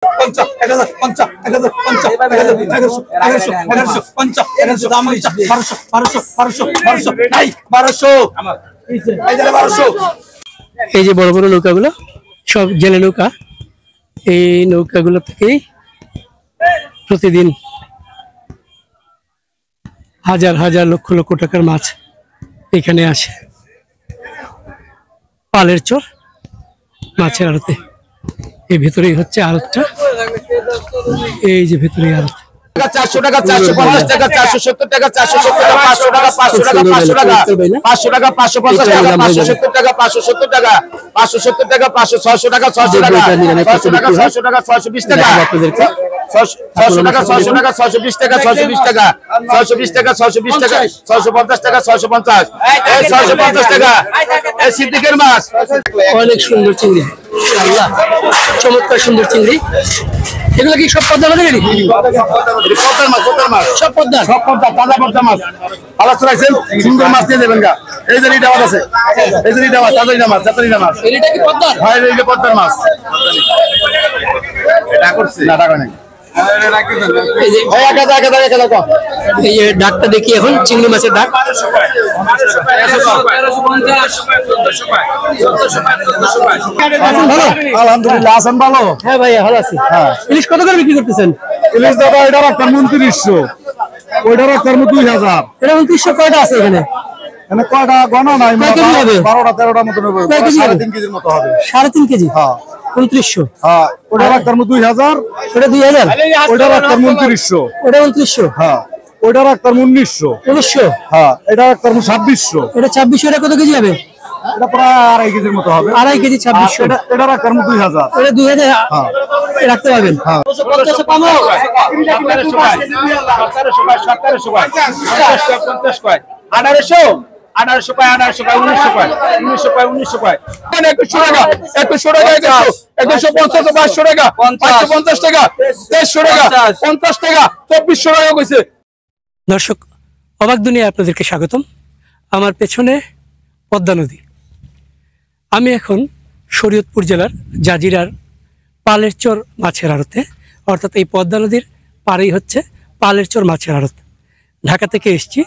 এই যে বড় বড় নৌকাগুলো সব জেলে নৌকা, এই নৌকাগুলো থেকেই প্রতিদিন হাজার হাজার লক্ষ লক্ষ টাকার মাছ এখানে আসে। পালের চর মাছের আড়তে, এই ভেতরেই হচ্ছে আড়তটা, এই যে ভেতরে আড়ত। 400 টাকা 450 টাকা 470 টাকা 470 টাকা 500 টাকা 500 টাকা 500 টাকা 500 টাকা 550 টাকা 570 টাকা 570 টাকা 570 টাকা 600 টাকা 600 টাকা 600 টাকা 620 টাকা 600 টাকা 600 টাকা 620 টাকা 620 টাকা 620 টাকা 620 টাকা 650 টাকা 650 এই 650 টাকা এই সিদ্দিকের মাছ। অনেক সুন্দর চিংড়ি, আল্লাহ চমৎকার সুন্দর চিংড়ি। এগুলো কি সব পদ্মা মাছ? পদ্মার মাছ, পদ্মার মাছ, সব পদ্মা, সব পদ্মা, তাজা পদ্মা মাছ। আলাদা চড়াইছেন, সুন্দর মাছ দিয়ে দেবেন গা। এই যে রিডা মাছ আছে, এই যে রিডা মাছ, তাজা রিডা মাছ, তাজা রিডা মাছ। এটা কি পদ্মা? ভাই এটা পদ্মার মাছ। এটা করছে না, টাকা নেই। এই যে ডাকটা দেখি এখন, চিংড়ি মাছের ডাক। আলহামদুলিল্লাহ, আছেন ভালো? হ্যাঁ ভাইয়া ভালো আছি। ইলিশ কত করে বিক্রি করতেছেন? ইলিশ দাদা এটা রাখতাম 2900, ওইটা রাখতাম 2000। এটা 2900 কয়টা আছে এখানে? এখানে কয়টা গণনা নাই, 12টা 13টা মতো হবে, 3.5 কেজির মতো হবে। 3.5 কেজি? হ্যাঁ 2900। হ্যাঁ ওটা রাখতাম 2000, ওটা 2000, ওইটা রাখতাম 2900, ওটা 2900, হ্যাঁ ওইটা রাখতাম 1900, হ্যাঁ এটা রাখতাম 2600, এটা 2600। এটা কত কেজি হবে? এটা প্রায় 2.5 কেজির মতো হবে। 2.5 কেজি 2600। এটা রাখতাম 2000, এটা 2000 রাখতে পারবেন। 1750 কয়, 1800 কয়, 1900 কয়, 1900 কয়, 1900 কয়, 2100 কয়, 2100 টাকা, 2100 টাকা, 2150, 500 টাকা, 550 টাকা, 150 টাকা, 50 টাকা, 2400 টাকা কইছে। দর্শক, অবাক দুনিয়া আপনাদেরকে স্বাগতম। আমার পেছনে পদ্মা নদী। আমি এখন শরীয়তপুর জেলার জাজিরার পালের চর মাছের আড়তে, অর্থাৎ এই পদ্মা নদীর পাড়েই হচ্ছে পালের চর মাছের আড়ত। ঢাকা থেকে এসেছি,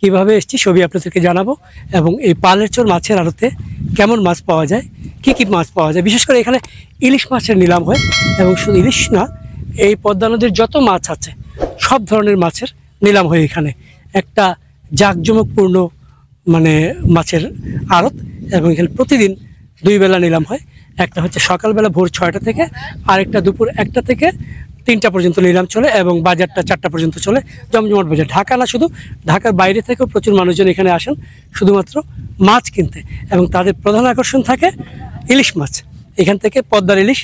কিভাবে এসেছি সবই আপনাদেরকে জানাবো, এবং এই পালের চর মাছের আড়তে কেমন মাছ পাওয়া যায়, কি কি মাছ পাওয়া যায়। বিশেষ করে এখানে ইলিশ মাছের নিলাম হয়, এবং শুধু ইলিশ না, এই পদ্মা নদীর যত মাছ আছে সব ধরনের মাছের নিলাম হয় এখানে। একটা জাঁকজমকপূর্ণ মানে মাছের আড়ত, এবং এখানে প্রতিদিন 2 বেলা নিলাম হয়। একটা হচ্ছে সকালবেলা ভোর 6টা থেকে, আরেকটা দুপুর 1টা থেকে 3টা পর্যন্ত নিলাম চলে, এবং বাজারটা 4টা পর্যন্ত চলে। জমজমাট বাজার। ঢাকা না, শুধু ঢাকার বাইরে থেকেও প্রচুর মানুষজন এখানে আসেন শুধুমাত্র মাছ কিনতে, এবং তাদের প্রধান আকর্ষণ থাকে ইলিশ মাছ। এখান থেকে পদ্মার ইলিশ,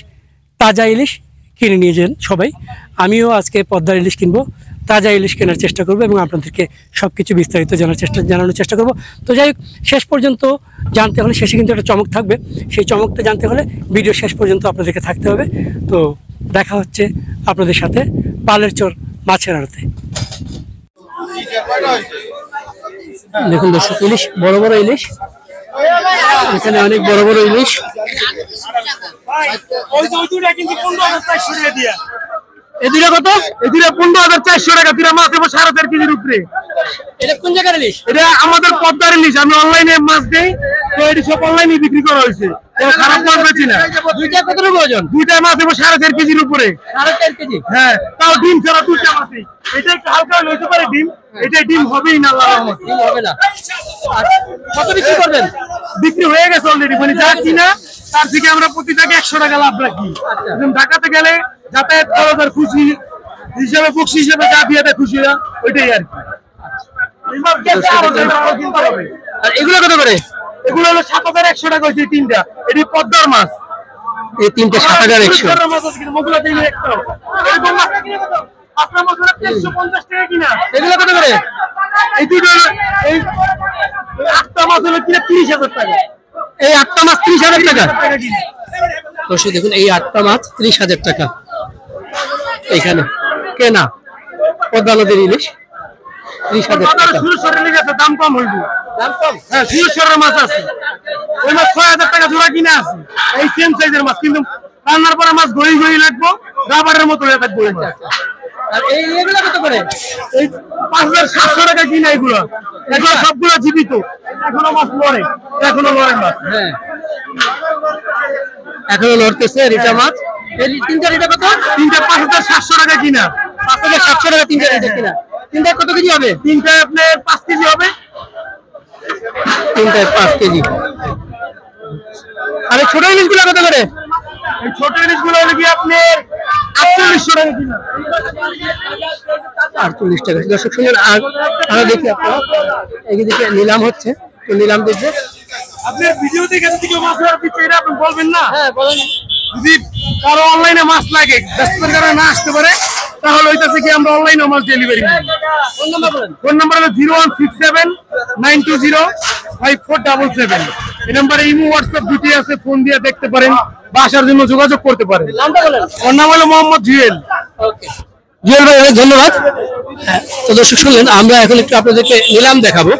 তাজা ইলিশ কিনে নিয়ে যান সবাই। আমিও আজকে পদ্মার ইলিশ কিনবো, তাজা ইলিশ কেনার চেষ্টা করবো, এবং আপনাদেরকে সব কিছু বিস্তারিত জানানোর চেষ্টা করব। তো যাই হোক, শেষ পর্যন্ত জানতে হলে, শেষে কিন্তু একটা চমক থাকবে, সেই চমকটা জানতে হলে ভিডিও শেষ পর্যন্ত আপনাদেরকে থাকতে হবে। তো দেখা হচ্ছে আপনাদের সাথে পালের চর মাছের আড়তে। দেখুন দর্শক, ইলিশ, বড় বড় ইলিশ, এখানে অনেক বড় বড় ইলিশ। এই দুইটা কত? এই দুইটা 15400 টাকা, দুইটা মাছ দেবো 4.5 কেজির উপরে। এটা কোন জায়গার ইলিশ? এটা আমাদের পদ্মার ইলিশ। আমি অনলাইনে মাছ দেই, তো এটি সব অনলাইনে বিক্রি করা হয়েছে, খারাপ মাছ বেচি না। দুইটা কত ওজন? দুইটা মাছ দেবো 4.5 কেজির উপরে। 4.5 কেজি? হ্যাঁ, তাও ডিম ছাড়া দুইটা মাছই। এটা একটু হালকা হইতে পারে ডিম, এটা ডিম হবেই না, আল্লাহর রহমতে ডিম হবে না। কত বিক্রি করবেন? বিক্রি হয়ে গেছে অলরেডি, মানে যা কিনা তার থেকে আমরা প্রতিটাকে 100 টাকা লাভ রাখি। ঢাকাতে গেলে যাতায়াত খরচ খুশি হিসেবে, বকশিস হিসেবে যা দিয়ে দেয় খুশি, ওইটাই আর কি। আর এগুলো কত করে? এগুলো হলো 7100 টাকা হয়েছে তিনটা। এটি পদ্মার মাছ, এই তিনটে 7100। মাছ আছে কিন্তু মোগুলা দিলে একটাও। আপনার মাছ 350 টাকা কিনা। এগুলো কত করে? এই দুটো এই 8টা মাছ হলো কিনা 30,000 টাকা। এই 8টা মাছ 30,000 টাকা। দর্শক দেখুন, এই 8টা মাছ 30,000 টাকা এখানে কেনা। পদ্মা নদীর ইলিশ 30,000 টাকা। দাম কম হইব, দাম কম। হ্যাঁ, সুরেশ্বরের মাছ আছে, ওই মাছ 6,000 টাকা জোড়া কিনে আছে। এই সেম সাইজের মাছ, কিন্তু রান্নার পরে মাছ গড়ি লাগবো, রাবারের মতো হয়ে থাকবে। আর এইগুলো কত করে? এই 5700 টাকা কিনা এগুলো। এগুলো সবগুলো জীবিত, এখনো মাছ লড়ে, এখনো লড়েন মাছ। হ্যাঁ, এখনো লড়তেছে রিটা মাছ। এই তিনটা রিটা কত? তিনটা 5700 টাকা কিনা। 5700 টাকা তিনটা রিটা কিনা। তিনটা কত কেজি হবে? তিনটা আপনার 5 কেজি হবে। তিনটায় 5 কেজি। আর এই ছোট ইলিশগুলো কত করে? এই ছোট ইলিশগুলো হলো কি আপনার 4800 টাকা কিনা। 48 টাকা। দর্শক শুনুন, আর দেখি আপনারা এইদিকে নিলাম হচ্ছে, তো নিলাম দেখবে। আপনার ভিডিও দেখে যদি কেউ মাছ ধরার পিছে এটা আপনি বলবেন না। হ্যাঁ বলেন। যদি কারো অনলাইনে মাছ লাগে, ব্যস্ততার কারণে না আসতে পারে, তাহলে ওইটাছে কি আমরা অনলাইনে মাছ ডেলিভারি করি। ফোন নাম্বার বলেন। ফোন নাম্বার হলো 01679205477। এই নাম্বারে ইমো হোয়াটসঅ্যাপ দুটি আছে, ফোন দিয়ে দেখতে পারেন বা আসার জন্য যোগাযোগ করতে পারেন। নামটা বলেন। ওর নাম হলো মোহাম্মদ জুয়েল। ওকে, জুয়েল ভাই অনেক ধন্যবাদ। হ্যাঁ, তো দর্শক শুনলেন, আমরা এখন একটু আপনাদেরকে নিলাম দেখাবো।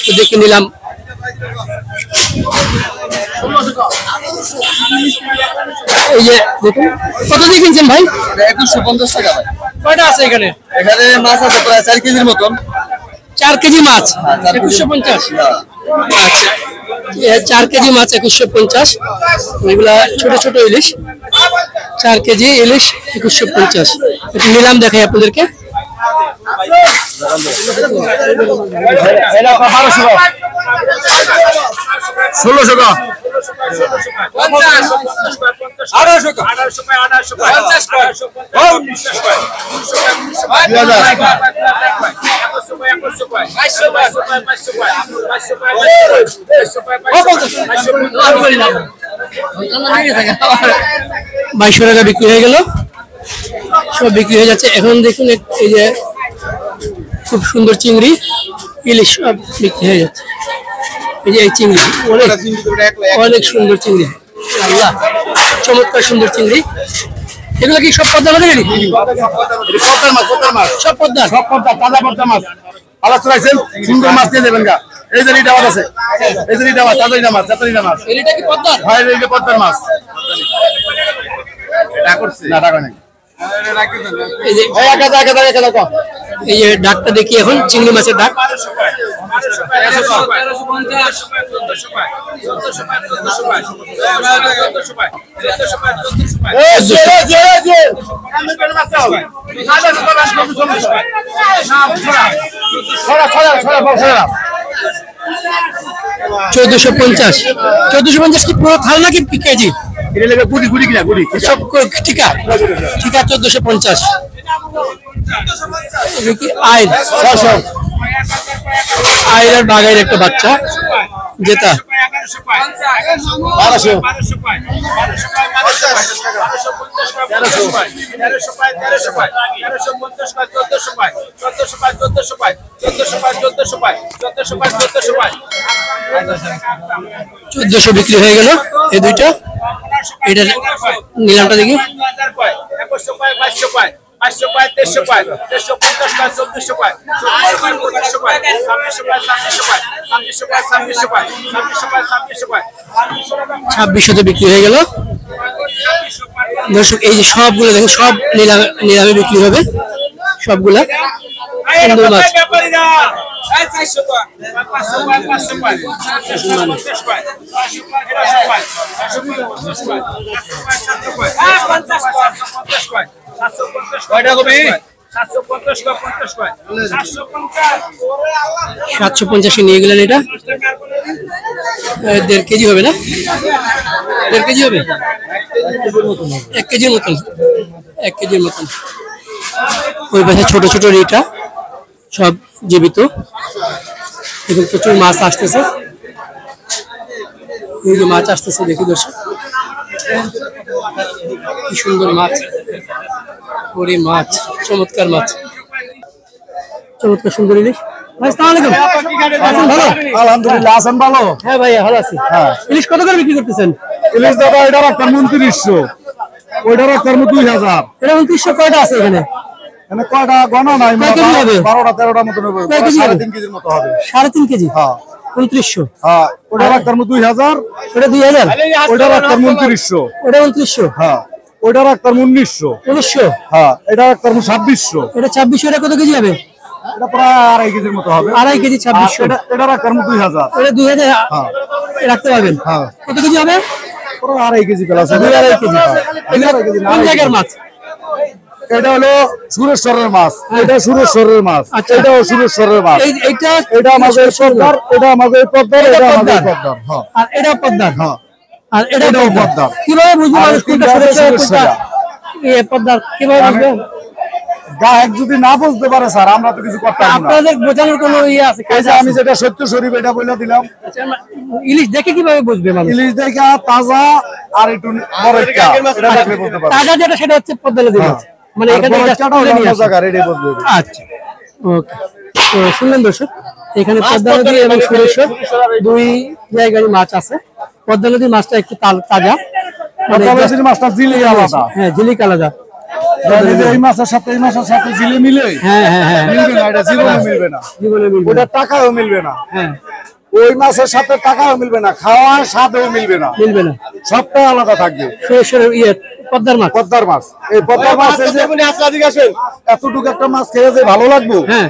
তো দেখি নিলাম। এই যে দেখুন, কত দিয়ে কিনছেন ভাই? 2150 টাকা ভাই। কয়টা আছে এখানে? এখানে মাছ আছে প্রায় 4 কেজির মতন। 4 কেজি মাছ 4 কেজি। 2150। আচ্ছা, 4 কেজি মাছ 2150। এগুলা ছোট ছোট ইলিশ। 4 কেজি ইলিশ 2150। একটু নিলাম দেখাই আপনাদেরকে। এটা 1200 টাকা, 1600 টাকা, 2200 টাকা বিক্রি হয়ে গেল, সব বিক্রি হয়ে যাচ্ছে। এখন দেখুন এই যে খুব সুন্দর চিংড়ি, ইলিশ সব বিক্রি হয়ে যাচ্ছে। এই যে এই চিংড়ি অনেক সুন্দর চিংড়ি, আল্লাহ চমৎকার সুন্দর চিংড়ি। এগুলো কি সব পদ্মা নদীর? পদ্মার মাছ, পদ্মার মাছ, সব পদ্মা? সব পদ্মা, তাজা পদ্মা মাছ। ভালো চলাইছেন, সুন্দর মাছ দিয়ে দেবেন গা। এই যে রিটা মাছ আছে, এই যে রিটা মাছ, তাজা রিটা মাছ, তাজা রিটা মাছ। এটা কি পদ্মা? হয় এই যে পদ্মার মাছ। না টাকা নেই। এই যে এই একা একা একা একা এই যে ডাকটা দেখি এখন, চিংড়ি মাছের ডাক। ছড়া ছড়া ছড়া ছড়া 1450। 1450 কি পুরো থাল নাকি কেজি? এটা লেগে গুড়ি গুড়ি কিনা গুড়ি সব ঠিকা ঠিকা 1450। এটা কি আইর? 600 আইর আর বাগাইর একটা বাচ্চা যেটা 1200 1400 বিক্রি হয়ে গেল এই দুইটা। এটা নিলামটা দেখি। 500 পায় 1300 পায় 1350 পায় 1400 পায় 1400 পায় 2600 পায় 2600 পায় 2600 পায় 2600 পায় 2600 পায় 2600 বিক্রি হয়ে গেল। দর্শক এই যে সবগুলো দেখুন, সব নিলামে বিক্রি হবে সবগুলা। সুন্দর মাছ। ব্যাপারীরা 400 টাকা 500 পায় 500 পায় 50 পায় 500 পায় 700 পায় 50 পায় কয়টা কবি 750 টাকা 50 পায় 750 নিয়ে গেলেন। এটা 1.5 কেজি হবে না? 1.5 কেজি হবে, 1 কেজির মতন, 1 কেজির মতন। ওই পাশে ছোট ছোট রিটা সব জীবিত। এবং প্রচুর মাছ আসতেছে, এই যে মাছ আসতেছে দেখি দর্শক, কি সুন্দর মাছ, ওরে মাছ, চমৎকার মাছ, চমৎকার সুন্দর ইলিশ। ভাই আসসালামু আলাইকুম। আছেন ভালো? আলহামদুলিল্লাহ আছেন ভালো। হ্যাঁ ভাইয়া ভালো আছি। ইলিশ কত করে বিক্রি করতেছেন? ইলিশ দাদা এটা রাখতাম 2900, ওইটা রাখতাম 2000। এটা 2900। কয়টা আছে এখানে? মানে কয়টা গণনা নাই, কয় কেজি হবে? 12টা 13টা মতো হবে, কয় কেজি হবে? 3.5 কেজির মতো হবে। 3.5 কেজি। হ্যাঁ 2900। হ্যাঁ ওটা রাখতাম 2000, ওটা 2000। ওইটা রাখতাম 2900। ওটা 2900। হ্যাঁ ওইটা রাখতাম 1900। 1900। হ্যাঁ, এটা রাখতাম 2600। এটা 2600। এটা কত কেজি হবে? এটা প্রায় 2.5 কেজির মতো হবে। 2.5 কেজি 2600। এটা রাখতাম 2000। এটা 2000 রাখতে পারবেন? হ্যাঁ। কত কেজি হবে? পুরো 2.5 কেজি প্লাস। 2.5 কেজি। কোন কোন জায়গার মাছ? এটা হলো সুরেশ্বরের মাছ, এটা সুরেশ্বরের মাছ, আচ্ছা। এটাও সুরেশ্বরের মাছ। এটা আমাদের পদ্মার, এটা আমাদের পদ্মার, এটা আমাদের পদ্মার। হ্যাঁ, আর এটা পদ্মার। হ্যাঁ, আর এটা এটাও পদ্মার। পদ্মার। কিভাবে বুঝবো আর মানুষ কোনটা তিনটা আছে সুরেশ্বর, কোনটা সুরেশ্বরা। পদ্মার? কিভাবে বুঝবেন? গায়ক যদি না বুঝতে পারে স্যার, আমরা তো কিছু করতে পারবো না। আপনাদের বোঝানোর কোনো ইয়ে আছে? এই যে আমি যেটা সত্য শরীফ এটা বলে দিলাম। আচ্ছা, ইলিশ দেখে কিভাবে বুঝবে মানুষ? ইলিশ দেখা তাজা আর একটু বরফটা, এটা দেখলে বুঝতে পারবে। তাজা যেটা সেটা হচ্ছে পদ্মা নদীর মাছ, মানে আর এখানে বরফটাও তুলে নিয়ে অন্য আসে। জায়গার, এটাই বুঝবে। আচ্ছা, ওকে। তো শুনলেন দর্শক, এখানে পদ্মা নদী এবং সুরেশ্বর দুই জায়গায় মাছ আছে। পদ্মা নদীর মাছটা একটু তাজা, মানে পদ্মাবতীর মাছটা জিলে আলাদা। হ্যাঁ, ঝিলিক আলাদা। মানে যে এই মাছের সাথে জিলে মিলে হ্যাঁ হ্যাঁ হ্যাঁ, মিলবে না, এটা জীবনে মিলবে না। জীবনে মিলবে না। ওটা টাকাও মিলবে না। হ্যাঁ, ওই মাছের সাথে টাকাও মিলবে না, খাওয়া স্বাদও মিলবে না, মিলবে না। সবটাই আলাদা থাকবে। সুরেশ্বরের পদ্মার মাছ। পদ্মার মাছ, এই পদ্মার মাছ এই যে এতটুকু একটা মাছ খেয়ে যে ভালো লাগবে, হ্যাঁ,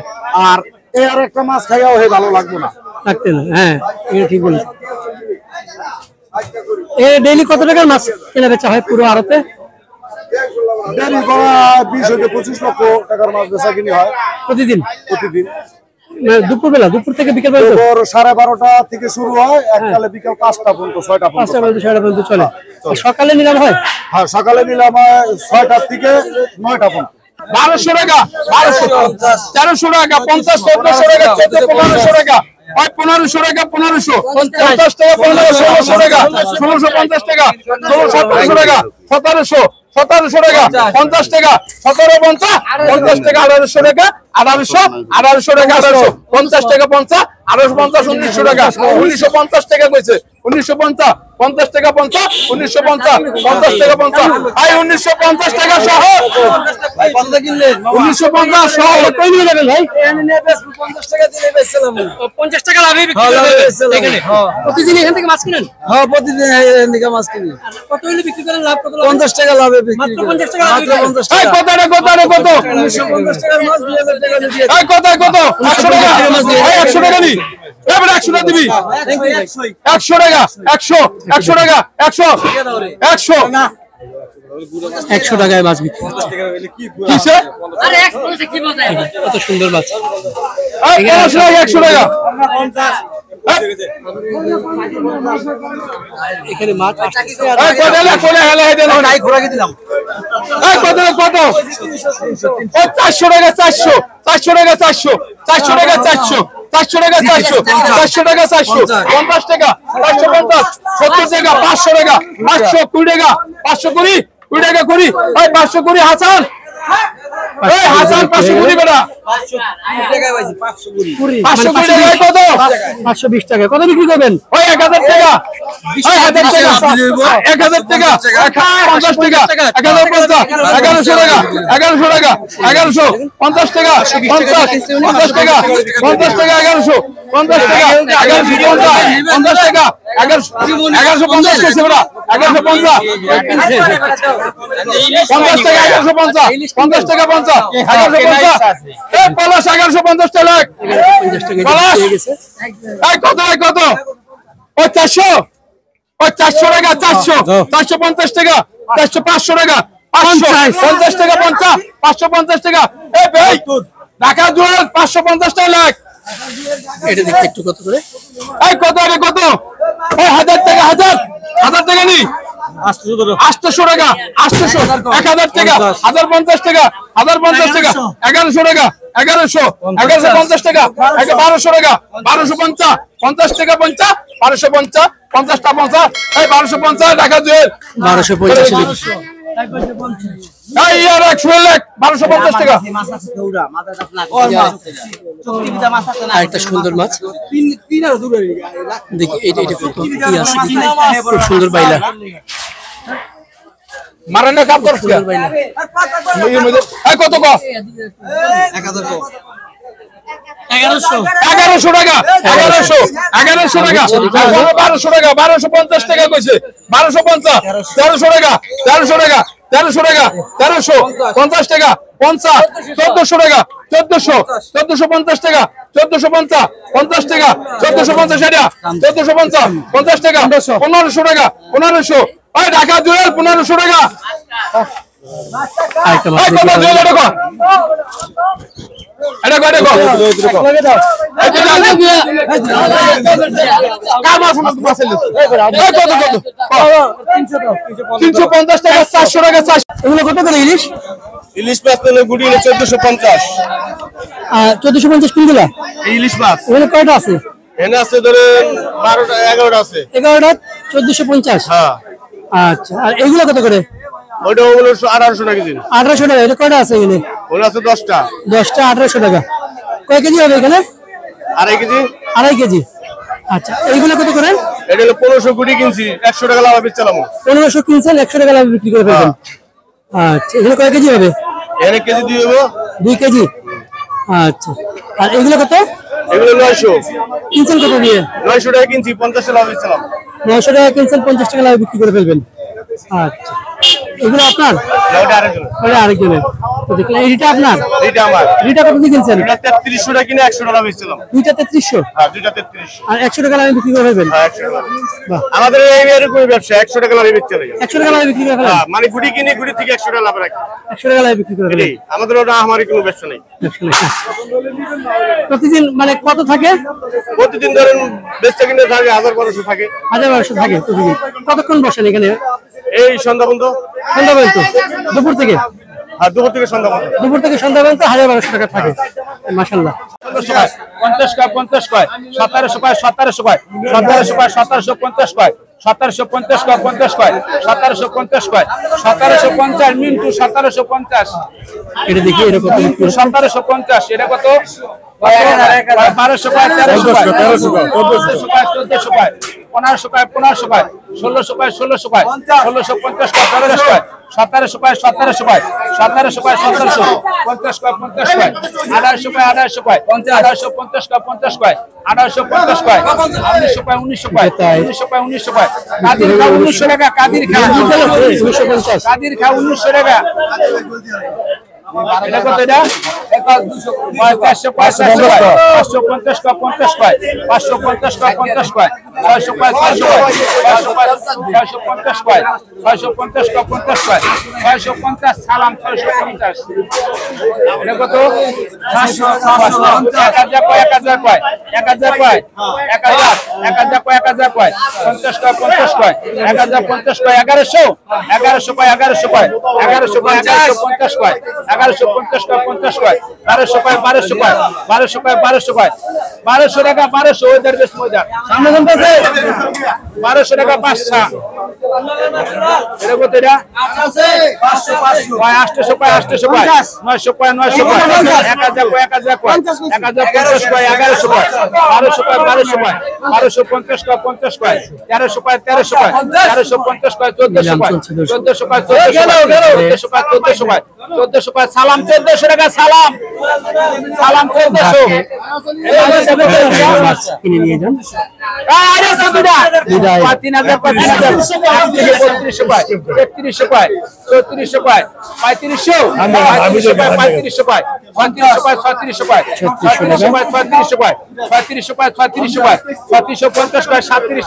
আর এই আর একটা মাছ খাইয়াও ভালো লাগবে না। রাখতে না। হ্যাঁ, এটা ঠিক বলেছেন। ডেইলি কত টাকার মাছ কেনা বেচা হয় পুরো আড়তে? দেরি করা 20 থেকে 25 লক্ষ টাকার মাছ বেচা কিনি হয় প্রতিদিন? প্রতিদিন। দুপুরবেলা, দুপুর থেকে বিকেল পর্যন্ত? ভোর 12:30 থেকে শুরু হয়, এককালে বিকেল 5টা পর্যন্ত, 6টা 5টা পর্যন্ত। পর্যন্ত, 6টা পর্যন্ত চলে। সকালে নিলাম হয়? হ্যাঁ, সকালে নিলাম 6টা থেকে 9টা পর্যন্ত। 1200 টাকা, 1300 টাকা, 50, 1400 টাকা, 14, 1500 টাকা, 1500 টাকা, 1500, 50 টাকা, 1500, 1600 টাকা, 1650 টাকা, 1600 টাকা, 1700, 1700 টাকা, 50 টাকা, 1750, 50 টাকা, 1800 টাকা, 1800, 1800 টাকা, 1800, 50 টাকা, 50, 1850, 1900 টাকা, 1950 টাকা কইছে, 1950, 50 টাকা, 50, 1950, 50 টাকা, 50, ভাই 1950 টাকা সহ, 1950 সহ কই নিয়ে যাবেন ভাই? 50 টাকা লাভে বিক্রি করবে এখানে। প্রতিদিন এখান থেকে মাছ কিনেন? হ্যাঁ, প্রতিদিন এদিকে মাছ কিনি। কত হইলে বিক্রি করেন? লাভ কত? 50 টাকা লাভে বিক্রি মাত্র করি। 50 টাকা লাভ মাত্র বিক্রি? 50 এই টাকা। কত রে, কত রে, কত, 150 টাকার মাছ 2000 টাকা দিয়ে এই কত, কত, 100 টাকা, এই 100 টাকা নি, এবার 100 টাকা দিবি, 100 টাকা, 100, 100 টাকা, 100, 100, 100 টাকায় মাছ বিক্রি। কিসে? কত সুন্দর মাছ। এই 100 টাকা, 100 টাকা, এখানে মাছ আসছে আর এই কত রে, কত হেলে হেলে না, নাই ঘোরাকে দিলাম। এই কত রে, কত, ও 400 টাকা, 400, 400 টাকা, 400, 400 টাকা, 400, 400 টাকা, 400, 400 টাকা, 400, 50 টাকা, 450, 70 টাকা, 500 টাকা, 520 টাকা, 520, 20 টাকা 20, এই 520 হাসান, এই হাসান 520 বেটা, 520 টাকা, এই কত, 520 টাকা। কত বিক্রি করবেন? ওই 1000 টাকা, ওই 1000 টাকা, 1000 টাকা, 50 টাকা, 1050, 1100 টাকা, 1100 টাকা, 1100, 50 টাকা, 50, 50 টাকা, 50 টাকা, 1100, 50 টাকা, 1150, 50 টাকা, 1150 কেছে বেটা, 1150, 50 টাকা, 1150, 50 টাকা, 50, 1150, এই পলাশ 1150 টাকা, পলাশ, এই কত, এই কত, ওই 400, ওই 400 টাকা, 400, 450 টাকা, 400, 500 টাকা, 500, 50 টাকা, 50, 550 টাকা, এই ভাই ঢাকা জুয়েল 550 টাকা লাখ, এটা দেখতে একটু কত করে? এই কত রে, কত, ওই 1000 টাকা, 1000 টাকা নি, 800 টাকা, 800, 1000 টাকা, 1050 টাকা, 1050 টাকা, 1100 টাকা, 1100, 1150 টাকা, 1200 টাকা, 1250, 50 টাকা, 50, 1250, 50 টা 50, এই 1250 টাকা জুয়েল, 1250 এই ইয়ার 100 লাখ, 1250 টাকা, আর একটা সুন্দর মাছ দেখি। এটা এটা কত কি আছে? খুব সুন্দর বাইলা। মারানো কাম করছ কে, এই কত কো, 1000 টাকা। 1100 1100 টাকা 1100 টাকা 1200 টাকা 1250 টাকা কইছে 1250 1300 টাকা 1300 টাকা 1300 টাকা 1350 টাকা 50 1400 টাকা 1450 টাকা 1450 50 টাকা 1450 টাকা 1450 50 টাকা 1500 টাকা 1500 ওই ঢাকা জুয়েল 1500 টাকা আরেকটা মাছ এই কত জুয়েল এটা কো এটা কো এটা কো কার মাছ মাছ পাইছিল এই কত কত 350 টাকা 400 টাকা 400 এগুলো কত করে ইলিশ ইলিশ মাছ তেলে গুড়ি 1450 1450 কোনগুলা ইলিশ মাছ এগুলো কয়টা আছে এনে আছে ধরেন 12টা 11টা আছে 11টা 1450 হ্যাঁ আচ্ছা আর এগুলো কত করে ওটা হলো 1800 টাকা কেজি 1800 টাকা এটা কয়টা আছে এখানে ওটা আছে 10টা 10টা 1800 টাকা কয় কেজি হবে এখানে আড়াই কেজি 2.5 কেজি আচ্ছা এইগুলো কত করে এটা হলো 1500 গুড়ি কিনছি 100 টাকা লাভ বেচলাম 1500 কিনছেন 100 টাকা লাভ বিক্রি করে ফেলবেন আচ্ছা এগুলো কয় কেজি হবে এর কেজি দিয়ে দেবো 2 কেজি আচ্ছা আর এগুলো কত এগুলো 900 কিনছেন কত দিয়ে 900 টাকা কিনছি 50 টাকা লাভ বেচলাম 900 টাকা কিনছেন 50 টাকা লাভ বিক্রি করে ফেলবেন আচ্ছা এগুলো আপনার ওটা আরেকজন ওটা আরেকজনের তো দেখলেন এইটা আপনার এটা আমার এইটা কত দিয়ে কিনছেন এটা 3300 টাকা কিনে 100 টাকা বেচলাম দুইটা 3300 হ্যাঁ দুইটা 3300 আর 100 টাকা লাভ বিক্রি করে ফেলবেন হ্যাঁ 100 টাকা বাহ আমাদের এই এরকম ব্যবসা 100 টাকা লাভ বেচতে লাগে 100 টাকা লাভ বিক্রি করে ফেলেন হ্যাঁ মানে গুড়ি কিনে গুড়ি থেকে 100 টাকা লাভ রাখি 100 টাকা লাভ বিক্রি করে ফেলেন এই আমাদের ওটা আমারই কোনো ব্যবসা নেই প্রতিদিন মানে কত থাকে প্রতিদিন ধরেন বেচতে কিনে থাকে 1200 থাকে 1200 থাকে প্রতিদিন কতক্ষণ বসেন এখানে এই সন্ধ্যা পর্যন্ত সন্ধ্যা পর্যন্ত দুপুর থেকে আর দুপুর থেকে সন্ধ্যা পর্যন্ত দুপুর থেকে সন্ধ্যা পর্যন্ত 1200 টাকা থাকে মাশাআল্লাহ 50 কয় 50 কয় 1700 কয় 1700 কয় 1700 কয় 1750 কয় 1750 কয় 50 কয় 1750 কয় 1750 মিন্টু 1750 এটা দেখি এটা কত বিক্রি হয়। 1750 এটা কত 1200 কয় 1300 কয় 1300 কয় 1400 কয় 1500 কয় 1500 কয় 1600 কয় 1600 কয় 1650 কয় 1500 কয় 1700 কয় 1700 কয় 1700 কয় 1700 50 কয় 50 কয় 1800 কয় 1800 কয় 1850 কয় 50 কয় 1850 কয় 1900 কয় 1900 কয় 1900 কয় 1900 কয় কাদির খা 1900 টাকা কাদির খা 1950 কাদির খা 1900 টাকা এটা কত এটা 450 কয় 550 কয় 50 কয় 550 কয় 50 কয় 600 কয় 600 কয় 650 কয় 650 কয় 50 কয় 650 সালাম 650 এটা কত 1000 কয় 1000 কয় 1000 কয় 1000 কয় 1000 কয় 50 কয় 50 কয় 1050 কয় 1100 1100 কয় 1100 কয় 1100 কয় 1150 কয় 1150 কয় 50 কয় 1200 কয় 1200 কয় 1200 কয় 1200 কয় 1200 টাকা 1200 ওদের বেশ মজা সামনে কোন আছে 1200 টাকা 500 এটা কত এটা 500 কয় 800 কয় 800 কয় 900 কয় 900 কয় 1000 কয় 1000 কয় 1050 কয় 1100 কয় 1200 কয় 1200 কয় 1250 কয় 50 কয় 1300 কয় 1300 কয় 1350 কয় 1400 কয় 1400 কয় 1400 কয় 1400 কয় 1400 কয় সালাম 1400 টাকা সালাম সালাম 1400 কিনে নিয়ে যান আরে সদুদা বিদায়। 3000 কয় 3200 কয় 3300 কয় 3400 কয় 3500 3500 কয় 3500 কয় 3600 কয় 3600 কয় 3600 কয় 3600 কয় 3650 কয় 3700 কয় 3700 কয়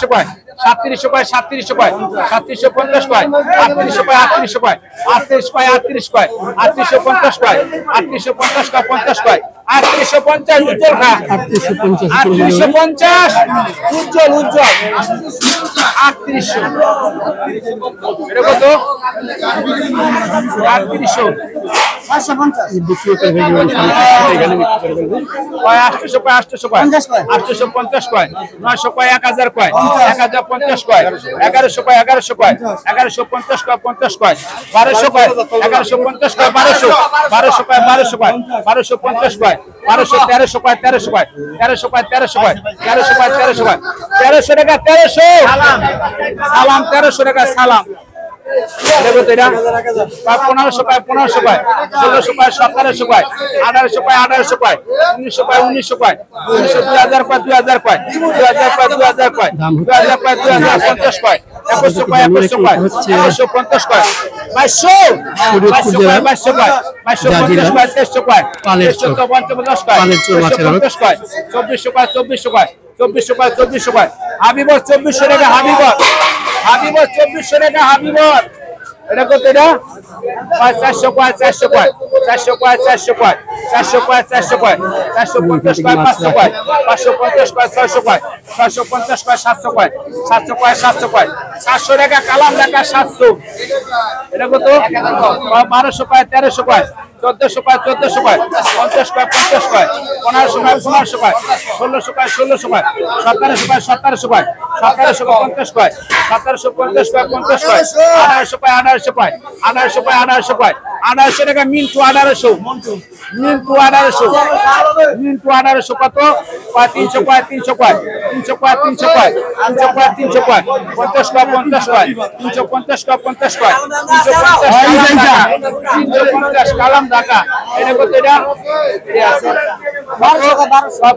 3700 কয় 3750 কয় 3800 কয় 3800 কয় 38 কয় 38 কয় 3850 কয় 3850 কয় 50 কয় 3850 উজ্জ্বল খা 3850 উজ্জ্বল উজ্জ্বল 3800 এটা কত 3800 বিক্রি করে ফেলবেন এখানে বিক্রি করে ফেলবেন 800 কয় 800 কয় 850 কয় 900 কয় 1000 কয় 1050 কয় 1100 কয় 1100 কয় 1150 কয় 50 কয় 1200 কয় 1150 কয় 1200 1200 কয় 1200 কয় 1250 কয় 1200 1300 কয় 1300 কয় 1300 কয় 1300 কয় 1300 কয় 1300 কয় 1300 টাকা 1300 সালাম সালাম 1300 টাকা সালাম এটা কত এটা 1500 পায় 1600 পায় 1700 পায় 1800 পায় 1800 পায় 1900 পায় 1900 পায় 2000 পায় 2000 পায় 2000 পায় 2000 পায় 2050 পায় 2100 পায় 2100 পায় 2150 পায় 2200 পায় 2200 পায় 2250 পায় 2300 পায় 2350 পায় 2450 পায় 2400 পায় 2400 পায় 2400 পায় 2400 পায় হাবিবর 2400 টাকা হাবিবর 2400 টাকা হাবিবর এটা কত এটা 400 পায় 400 পায় 400 পায় 400 পায় 400 পায় 400 পায় 450 পায় 500 পায় 550 পায় 600 পায় 650 পায় 700 পায় 700 পায় 700 পায় 700 টাকা কালাম টাকা 700 এটা কত 1200 পায় 1300 পায় 1400 পায় 1400 পায় 50 পায় 50 পায় 1500 পায় 1500 পায় 1600 পায় 1600 পায় 1700 পায় 1700 পায় 1700 পায় 50 পায় 1750 পায় 50 পায় 1800 পায় 1800 পায় 1800 পায় 1800 পায় 1800 টাকা মিন্টু 1800 মিন্টু 1800 মিন্টু 1800 কত 300 পায় 300 পায় 300 পায় 300 পায় 300 পায় 300 পায় 50 পায় 50 পায় 350 পায় 50 পায় 350 কালাম ঢাকা এটা কত এটা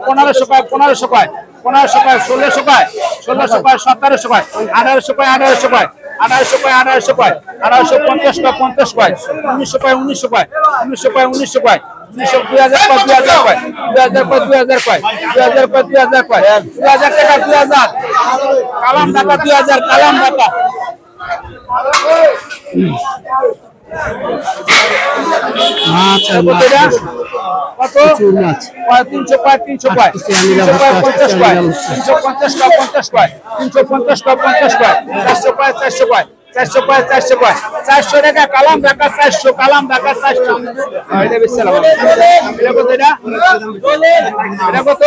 1500 পায় 1500 পায় 1500 পায় 1600 পায় 1600 পায় 1700 পায় 1800 পায় 1800 পায় 1800 পায় 1800 পায় 1850 পায় 50 পায় 1900 পায় 1900 পায় 1900 পায় 1900 পায় 2000 পায় 2000 পায় 2000 পায় 2000 পায় 2000 পায় 2000 পায় 2000 টাকা 2000 কালাম টাকা 2000 কালাম টাকা আচ্ছা কত 300 পায় 300 পায় 300 পায় 50 পায় 350 পায় 50 পায় 350 পায় 50 পায় 400 পায় 400 পায় 400 পায় 400 পায় 400 টাকা কালাম টাকা 400 কালাম টাকা 400 এটা বেশি লাভ এটা কত এটা কত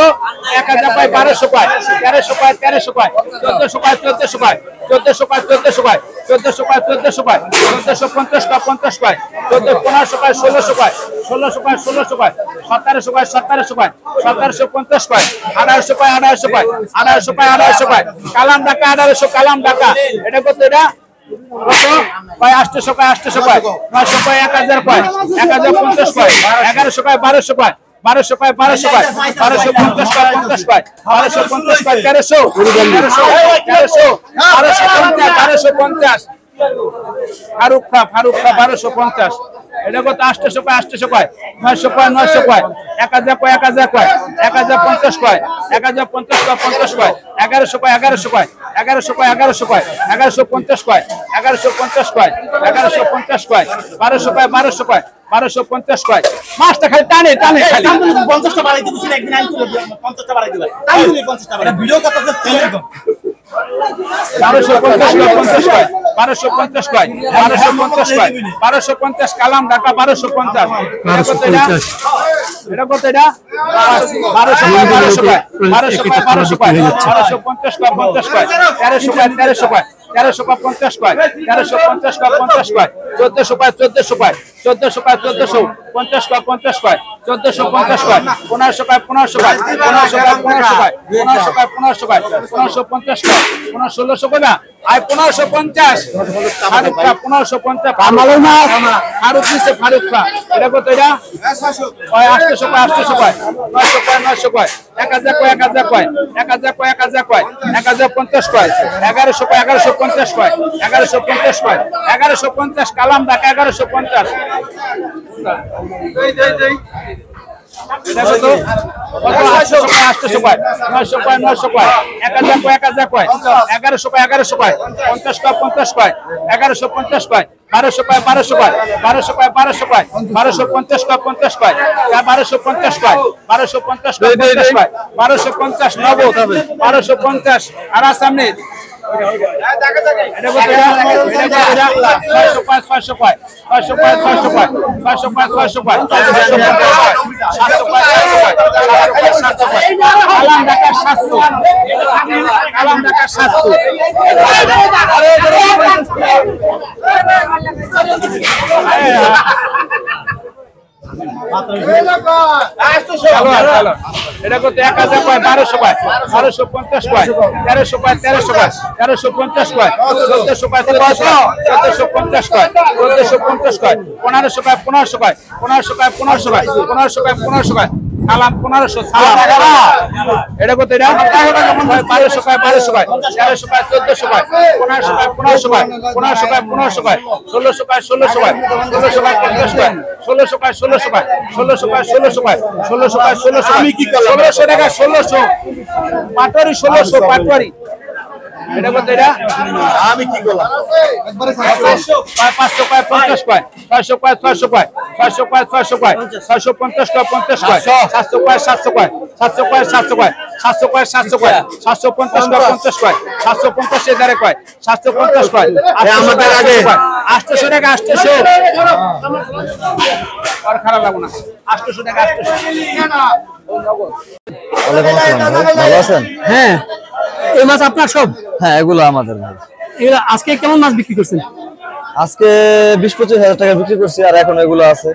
1000 পায় 1200 পায় 1300 পায় 1300 পায় 1400 পায় 1400 পায় 1400 পায় 1400 পায় 1400 পায় 1400 পায় 1450 পায় 50 পায় 1500 পায় 1600 পায় 1600 পায় 1600 পায় 1700 পায় 1700 পায় 1750 পায় 1800 পায় 1800 পায় 1800 পায় 1800 পায় কালাম টাকা 1800 কালাম টাকা এটা কত এটা কত পায় 800 পায় 800 পায় 900 পায় 1000 পায় 1050 পায় 1100 পায় 1200 পায় 1200 পায় 1200 পায় 1250 পায় 50 পায় 1250 পায় 1300 1250 ফারুক খা 1250 এটা কত 800 পায় 800 পায় 900 পায় 900 পায় 1000 পায় 1000 পায় 1050 পায় 1050 পায় 50 পায় 1100 পায় 1100 পায় 1100 পায় 1100 পায় 1150 পায় 1150 পায় 1150 পায় 1200 পায় 1200 পায় 1250 পায় মাছটা খালি টানে টানে খালি 50টা বাড়াই দিবি একদিন আইন করে 50টা বাড়াই দিবা আইন করে 50টা বাড়াই ভিডিও কথা তো তেল একদম 1250 পায় 1250 পায় 1250 পায় 1250 কালাম ঢাকা 1250 এটা কত এটা 1200 পায় 1200 পায় 1250 পায় 50 পায় 1300 পায় 1300 পায় 1300 পায় 50 পায় 1350 পায় 50 পায় 1400 পায় 1400 পায় 1400 পায় 1400 50 পায় 50 পায় 1450 পায় 1500 পায় 1500 পায় 1500 পায় 1500 পায় 1500 পায় 1500 পায় 1550 পায় 1600 পায় না আয় 1550 ফারুক খা 1550 আমালো না ফারুক দিছে ফারুক খা এটা কত এটা 800 পায় 800 পায় 900 পায় 900 পায় 1000 পায় 1000 পায় 1000 পায় 1000 পায় 1050 পায় 1100 পায় 1150 পায় 1150 পায় 1150 কালাম ঢাকা 1150 এটা কত 800 পায় 800 পায় 900 পায় 900 পায় 1000 পায় 1000 পায় 1100 পায় 1100 পায় 50 পায় 50 পায় 1150 পায় 1200 পায় 1200 পায় 1200 পায় 1200 পায় 1250 পায় 50 পায় 1250 পায় 1250 পায় 50 পায় 1250 নগদ 1250 আর সামনে এটা কত এটা 600 পায় 600 পায় 600 পায় 600 পায় 600 পায় 600 পায় 700 পায় 700 পায় কালাম ঢাকা 700 কালাম ঢাকা 700 এটা কত 1000 কয় 1200 কয় 1250 কয় 1300 কয় 1300 কয় 1350 কয় 1400 কয় 1450 কয় 1450 কয় 1500 কয় 1500 কয় 1500 কয় 1500 কয় 1500 কয় 1500 কয় সালাম 1500 সালাম এটা কত এটা 1200 কয় 1200 কয় 1300 কয় 1400 কয় 1500 কয় 1500 কয় 1500 কয় 1500 কয় 1600 কয় 1600 কয় 1600 কয় 50 কয় 1600 কয় 1600 কয় 1600 কয় 1600 কয় 1600 কয় 1600 আমি কি করলাম 1600 টাকা 1600 পাটোয়ারি 1600 পাটোয়ারি এটা কত এটা আমি কি করলাম 500 কয় 50 কয় 600 কয় 600 কয় 600 কয় 600 কয় 650 কয় 50 কয় 700 কয় 700 কয় 700 কয় 700 কয় 700 কয় 700 কয় 750 কয় 50 কয় 750 এর কয় 750 কয় আমাদের আগে 800 টাকা 800 আর খারাপ লাগো না 800 টাকা 800 ওয়ালাইকুম আসসালাম ভাই, ভালো আছেন? হ্যাঁ, এই মাছ আপনার সব? হ্যাঁ, এগুলো আমাদের ভাই। এগুলো আজকে কেমন মাছ বিক্রি করছেন? আজকে 20-25 হাজার টাকা বিক্রি করছি, আর এখন এগুলো আছে।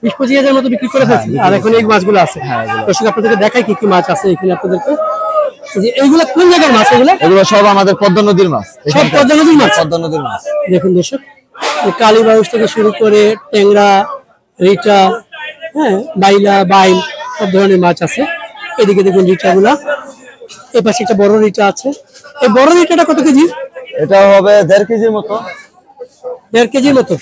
20-25 হাজার মতো বিক্রি করে ফেলছেন, আর এখন এই মাছগুলো আছে। দর্শক আপনাদেরকে দেখাই কি কি মাছ আছে এখানে আপনাদেরকে। যে এইগুলো কোন জায়গার মাছ? এগুলো সব আমাদের পদ্মা নদীর মাছ। সব পদ্মা নদীর মাছ? পদ্মা নদীর মাছ। দেখুন দর্শক, কালীবাউস থেকে শুরু করে ট্যাংরা, রিটা, হ্যাঁ, বাইলা, বাইল, সব ধরনের মাছ আছে। এদিকে দেখুন রিটাগুলা, এই পাশে একটা বড় রিটা আছে। এই বড় রিটাটা কত কেজি? এটা হবে 1.5 কেজির মতো। 1.5 কেজির মতো।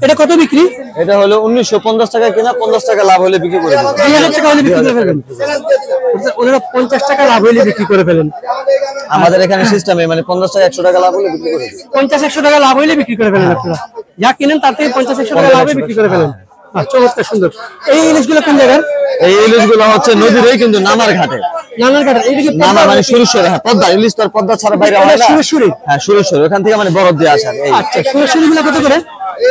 এটা কত বিক্রি? এটা হলো 1950 টাকা কিনা, 50 টাকা লাভ হলে বিক্রি করে দেব। 2000 টাকা হলে বিক্রি করে ফেলেন। ওনারা 50 টাকা লাভ হলে বিক্রি করে ফেলেন। আমাদের এখানে সিস্টেমে মানে 50 টাকা 100 টাকা লাভ হলে বিক্রি করে দেব। 50-100 টাকা লাভ হলে বিক্রি করে ফেলেন আপনারা। যা কিনেন তার থেকে 50-100 টাকা লাভে বিক্রি করে ফেলেন। চমৎকার সুন্দর। এই ইলিশগুলো কোন জায়গার? এই ইলিশগুলো হচ্ছে নদীরই, কিন্তু নামার ঘাটে। নানার ঘাট। এইদিকে নামা মানে সুরেশ্বরে। হ্যাঁ, পদ্মা ইলিশ তো আর পদ্মা ছাড়া বাইরে হয় না। সুরেশ্বরী? হ্যাঁ, সুরেশ্বর। ওখান থেকে মানে বরফ দিয়ে আসে। এই আচ্ছা, সুরেশ্বরীগুলো কত করে?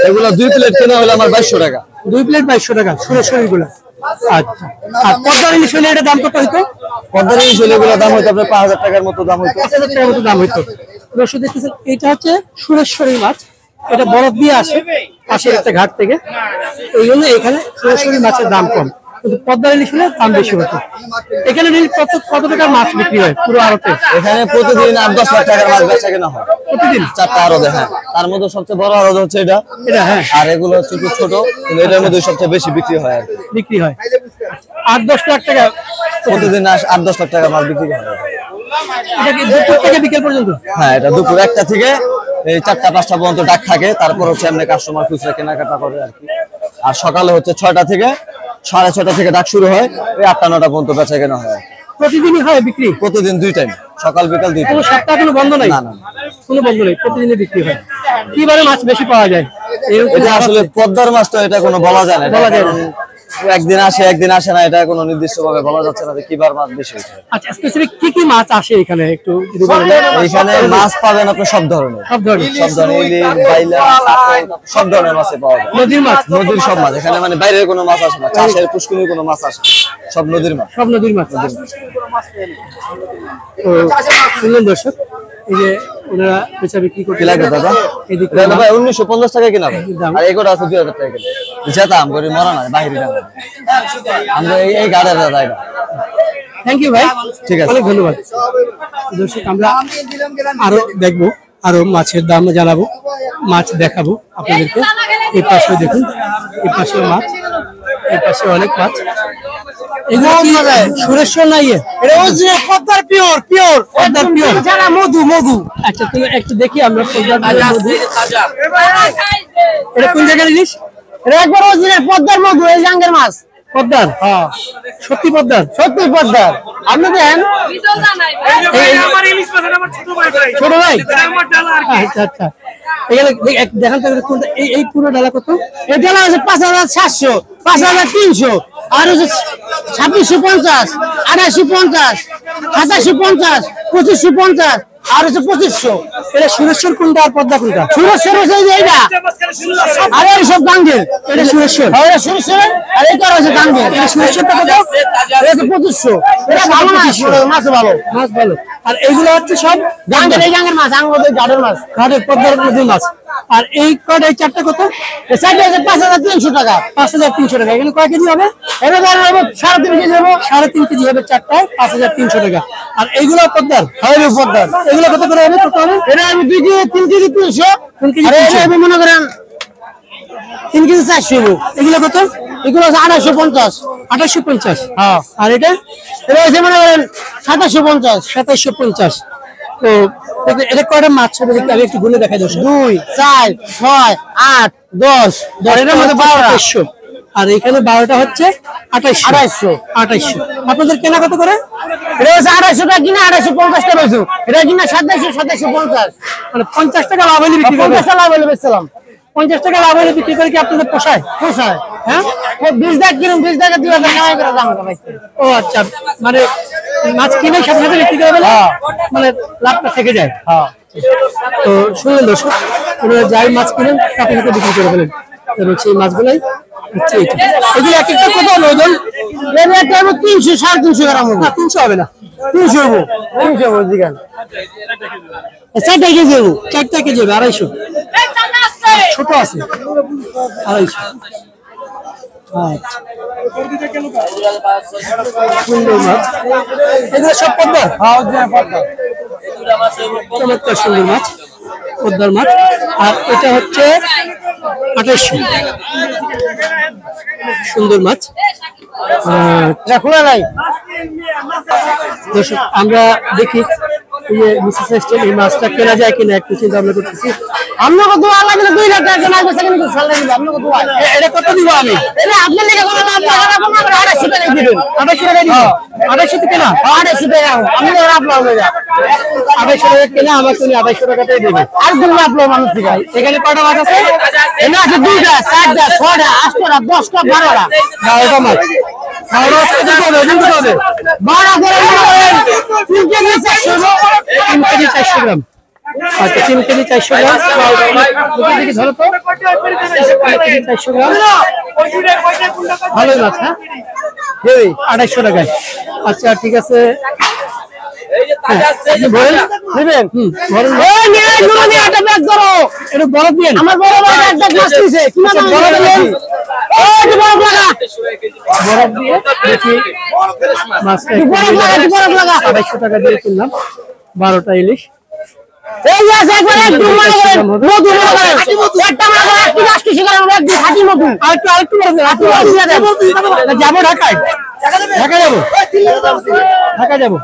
এগুলো 2 প্লেট কেনা হলো আমার 2200 টাকা। 2 প্লেট 2200 টাকা সুরেশ্বরীগুলো। আচ্ছা, আর পদ্মার ইলিশ হলে এটা দাম কত হইতো? পদ্মার ইলিশ হলে এগুলো দাম হইতো আপনার 5000 টাকার মতো দাম হইতো। 5000 টাকার মতো দাম হইতো। দর্শক দেখতেছেন, এটা হচ্ছে সুরেশ্বরী মাছ। এটা বরফ দিয়ে আসে পাশের একটা ঘাট থেকে। এই জন্য এখানে সুরেশ্বরী মাছের দাম কম, কিন্তু পদ্মার ইলিশ হলে দাম বেশি হতো। এখানে কত টাকার মাছ বিক্রি হয় পুরো আড়তে? এখানে প্রতিদিন 8-10 লাখ টাকার মাছ বেচা কেনা হয় প্রতিদিন। 4টা আড়তে। হ্যাঁ, তার মধ্যে সবচেয়ে বড় আড়ত হচ্ছে এটা। হ্যাঁ, আর এগুলো হচ্ছে একটু ছোট, কিন্তু এটার মধ্যে সবচেয়ে বেশি বিক্রি হয় আর কি। বিক্রি হয় 8-10 লাখ টাকা প্রতিদিন 8-10 লাখ টাকা মাছ বিক্রি হয়। এটা কি দুপুর থেকে বিকেল পর্যন্ত? হ্যাঁ, এটা দুপুর 1টা থেকে এই 4টা-5টা পর্যন্ত ডাক থাকে। তারপর হচ্ছে এমনি কাস্টমার খুচরা কেনাকাটা করে আর কি। আর সকালে হচ্ছে 6টা থেকে 6:30 থেকে ডাক শুরু হয়, ওই 8টা-9টা পর্যন্ত বেচা কেনা হয়। প্রতিদিনই হয় বিক্রি? প্রতিদিন 2 টাইম, সকাল বিকাল 2 টাইম। কোনো সপ্তাহ কোনো বন্ধ নাই? না, না, কোনো বন্ধ নেই, প্রতিদিনই বিক্রি হয়। কিবারে মাছ বেশি পাওয়া যায়? এটা আসলে পদ্মার মাছ তো, এটা কোনো বলা যায় না। বলা যায় না। একদিন আসে একদিন আসে না, এটা কোনো নির্দিষ্ট ভাবে বলা যাচ্ছে না যে কিবার মাছ বেশি হচ্ছে। আচ্ছা, স্পেসিফিক কি কি মাছ আসে এখানে একটু যদি বলেন? এখানে মাছ পাবেন আপনি সব ধরনের। সব ধরনের? সব ধরনের ইলিশ, বাইলা, সব ধরনের মাছই পাওয়া যায়। নদীর মাছ? নদীর সব মাছ। এখানে মানে বাইরের কোনো মাছ আসে না, চাষের পুষ্করিণীর কোনো মাছ আসে না, সব নদীর মাছ। সব নদীর মাছ। তো শুনলেন দর্শক, এই যে ওনারা বেচা বিক্রি করতে কি লাগে দাদা? এদিকে এটা ভাই 1950 টাকা কিনা ভাই। দাম। আর এগুলো আছে 2000 টাকা কিনা। যেতাম করে মরা না বাইরে না। আমরা এই গাড়ির দাদা এটা। থ্যাংক ইউ ভাই, ঠিক আছে। অনেক ধন্যবাদ। দর্শক, আমরা আরো দেখবো, আরো মাছের দাম জানাবো, মাছ দেখাবো আপনাদেরকে। এই পাশে দেখুন, এই পাশে মাছ, এই পাশে অনেক মাছ। এগুলো কি সুরেশ্বর না? ইয়ে এটা অরিজিনাল পদ্মার পিওর পিওর পদ্মার পিওর? যারা মধু মধু। আচ্ছা, তুমি একটু দেখি আমরা পদ্মার মধু। এটা কোন জায়গার ইলিশ? এটা একবার অরিজিনাল পদ্মার মধু, এই জাঙ্গের মাছ। পদ্মার? সত্যি পদ্মার? সত্যি পদ্মার। আপনি দেন ছোট ভাই? আচ্ছা আচ্ছা, এখানে দেখান তো কোনটা। এই পুরো ডালা কত? এই ডালা আছে 5700, 5300, আর হচ্ছে 2650, 2850, 2750, 2550, আর হচ্ছে 2500। এটা সুরেশ্বর কোনটা আর পদ্মা কোনটা? সুরেশ্বর হচ্ছে এই যে এইটা, আর এই সব গাঙ্গের। এটা সুরেশ্বর। আর এটা সুরেশ্বর, আর এইটা হচ্ছে গাঙ্গের। এটা সুরেশ্বরটা কত? এটা হচ্ছে 2500। এটা ভালো মাছ, মাছ ভালো। মাছ ভালো। আর এইগুলো হচ্ছে সব গাঙ্গের, এই গাঙ্গের মাছ, আঙ্গুলের গাড়ের মাছ। ঘাটের পদ্মার নদীর মাছ। আর এই কটা, এই চারটা কত? এই সাইডে হচ্ছে 5300 টাকা। 5300 টাকা। এখানে কয় কেজি হবে? এটা ধরো 3.5 কেজি হবে। 3.5 কেজি হবে চারটায়, 5300 টাকা। আর এইগুলো পদ্মার, হাওড়ি পদ্মার। এগুলো কত করে হবে? কত হবে? এটা আমি 2 কেজি 3 কেজি 300। 3 কেজি আর এটা 300। আমি মনে করেন 3 কেজি 400 হবে। এগুলো কত? এগুলো হচ্ছে 2850। 2850। হ্যাঁ। আর এটা এটা হচ্ছে মনে করেন 2750। 2750। তো এটা কয়টা মাছ হবে দেখি আমি একটু গুনে দেখাই দর্শক। 2 4 6 8 10 এর মধ্যে 12টা। 2800। আর এখানে 12টা হচ্ছে 2800। 2800। আপনাদের কেনা কত করে? এটা হচ্ছে 250 টাকা কিনা, 250 টাকা বেচো। এটা কিনা 2750। মানে 50 টাকা লাভ হলে বিক্রি করবেন। 50 টাকা লাভ হলে বেচছিলাম। 50 টাকা লাভ হলে বিক্রি করে কি আপনাদের পোষায়? কোথায়? হ্যাঁ। 20 টাকা কিনুন, 20 টাকা 2000 টাকা করে দাম করে। ও আচ্ছা, মানে মাছ কিনে সাথে সাথে বিক্রি করে ফেলে, মানে লাভটা থেকে যায়। হ্যাঁ। তো শুনলেন দর্শক, ওনারা যাই মাছ কিনেন সাথে সাথে বিক্রি করে ফেলেন। এবং সেই মাছগুলাই হচ্ছে এইটা। এগুলো এক একটা কত হলো ওজন? এর একটা হবে 300 350 গ্রাম হবে। না, 300 হবে না, 300 হবে। 300 হবে দিগান। 4 কেজি দেবো। 4টা কেজি হবে 250। ছোট আছে 250। আচ্ছা, সুন্দর মাছ। এগুলো সব পদ্মার? হ্যাঁ, ওই যে পদ্মা। চমৎকার সুন্দর মাছ, পদ্মার মাছ। আর এটা হচ্ছে 2800। সুন্দর মাছ। এটা খোলা নাই। দর্শক, আমরা দেখি এই যে মিসেস এস্টেল এই মাছটা কেনা যায় কিনা একটু চিন্তা ভাবনা করতেছি। আপনাকে দোয়া লাগলে 2 লাখ টাকা না বেচা কিনে সাল লাগবে। আপনাকে দোয়া। এটা কত দিব আমি? এটা আপনার লেগে কোনো লাভ না, আপনারা 250 টাকা দিবেন। 250 টাকা দিব। 250 তে কেনা? 250 টাকা। আপনি লাভ লাগবে না। 250 টাকা কেনা, আমার তুমি 250 টাকাতেই দেবে। আর কোন লাভ লাগবে মানুষ থেকে? এখানে কয়টা মাছ আছে? এখানে আছে 2টা 4টা 6টা 8টা 10টা 12টা। 12টা মাছ। 12টা কত হবে? ওজন কত হবে? 12 করে 3 কেজি 400। 3 কেজি 400 গ্রাম। আচ্ছা, 3 কেজি 400 গ্রাম। 12টা মাছ। দেখি ধরো তো। 3 কেজি 400 গ্রাম। ভালোই মাছ, হ্যাঁ? 250 টাকায়। আচ্ছা, ঠিক আছে। আপনি ভরেন? নেবেন? ভরেন। ওই নিয়ে গুলো নিয়ে একটা ব্যাগ ধরো। একটু বরফ দিন। আমার বড় ভাই একটা মাছ দিছে। কি না আচ্ছা, বড় দিলেন? ওই যে বড় লাগা। বরফ দিয়ে দেখি মাছটা একটু বরফ লাগা, একটু বরফ লাগা। 250 টাকা দিয়ে কিনলাম 12টা ইলিশ। এই যে আছে একবার একটু মনে করেন মধু মনে করেন। একটা মনে করেন একটু 80 গ্রাম একটু খাঁটি মধু। আরেকটু বরফ দিন, আরেকটু বরফ দিয়ে দেন। যাবো ঢাকায়? ঢাকা যাবো? ঢাকা যাবো।